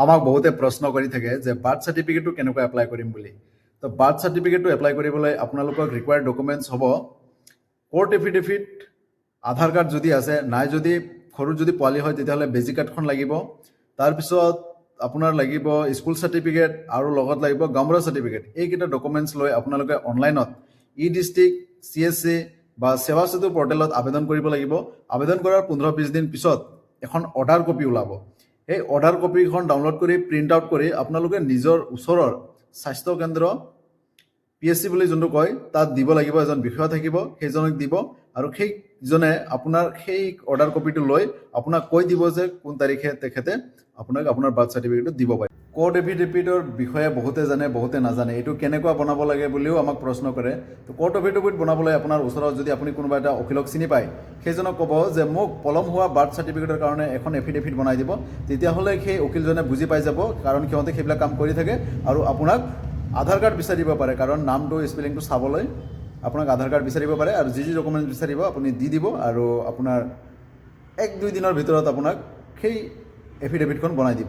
আমাক বহুতে প্ৰশ্ন কৰি থাকে যে বাৰ্থ চাৰ্টিফিকেটটো কেনেকৈ এপ্লাই কৰিম বুলি। তো বাৰ্থ চাৰ্টিফিকেটটো এপ্লাই কৰিবলৈ আপোনালোকক ৰিকুৱাৰ্ড ডকুমেণ্টছ হ'ব কোৰ্ট এফিডেভিট, আধাৰ কাৰ্ড যদি আছে, নাই যদি সৰু যদি পোৱালি হয় তেতিয়াহ'লে বেজি কাৰ্ডখন লাগিব। তাৰপিছত আপোনাৰ লাগিব স্কুল চাৰ্টিফিকেট আৰু লগত লাগিব গাঁওবুঢ়া চাৰ্টিফিকেট। এইকেইটা ডকুমেণ্টছ লৈ আপোনালোকে অনলাইনত ডিষ্ট্ৰিক্ট CSC বা সেৱা সেতু পৰ্টেলত আবেদন কৰিব লাগিব। আবেদন কৰাৰ 15-20 দিন পিছত এখন অৰ্ডাৰ কপি ওলাব। এই অৰ্ডাৰ কপিখন ডাউনলোড কৰি প্ৰিণ্ট আউট কৰি আপোনালোকে নিজৰ ওচৰৰ স্বাস্থ্য কেন্দ্ৰ PSC বুলি যোনটো কয় তাত দিব লাগিব। এজন বিষয়া থাকিব, সেইজনক দিব আৰু সেইজনে আপোনাৰ সেই অৰ্ডাৰ কপিটো লৈ আপোনাক কৈ দিব যে কোন তাৰিখে তেখেতে আপোনাক আপোনাৰ বাৰ্থ চাৰ্টিফিকেটটো দিব পাৰে। কোৰ্ট এফিডেভিটৰ বিষয়ে বহুতে জানে, বহুতে নাজানে। এইটো কেনেকুৱা বনাব লাগে বুলিও আমাক প্ৰশ্ন কৰে। তো কোৰ্ট এফিডেভিট বনাবলৈ আপোনাৰ ওচৰত যদি আপুনি কোনোবা এটা উকিলক চিনি পায়, সেইজনক ক'ব যে মোক পলম হোৱা বাৰ্থ চাৰ্টিফিকেটৰ কাৰণে এখন এফিডেভিট বনাই দিব। তেতিয়াহ'লে সেই উকিলজনে বুজি পাই যাব, কাৰণ সিহঁতে সেইবিলাক কাম কৰি থাকে আৰু আপোনাক আধাৰ কাৰ্ড বিচাৰিব পাৰে, কাৰণ নামটো স্পেলিংটো চাবলৈ আপোনাক আধাৰ কাৰ্ড বিচাৰিব পাৰে। আৰু যি ডকুমেণ্টছ বিচাৰিব আপুনি দি দিব আৰু আপোনাৰ 1-2 দিনৰ ভিতৰত আপোনাক সেই এফিডেভিটখন বনাই দিব।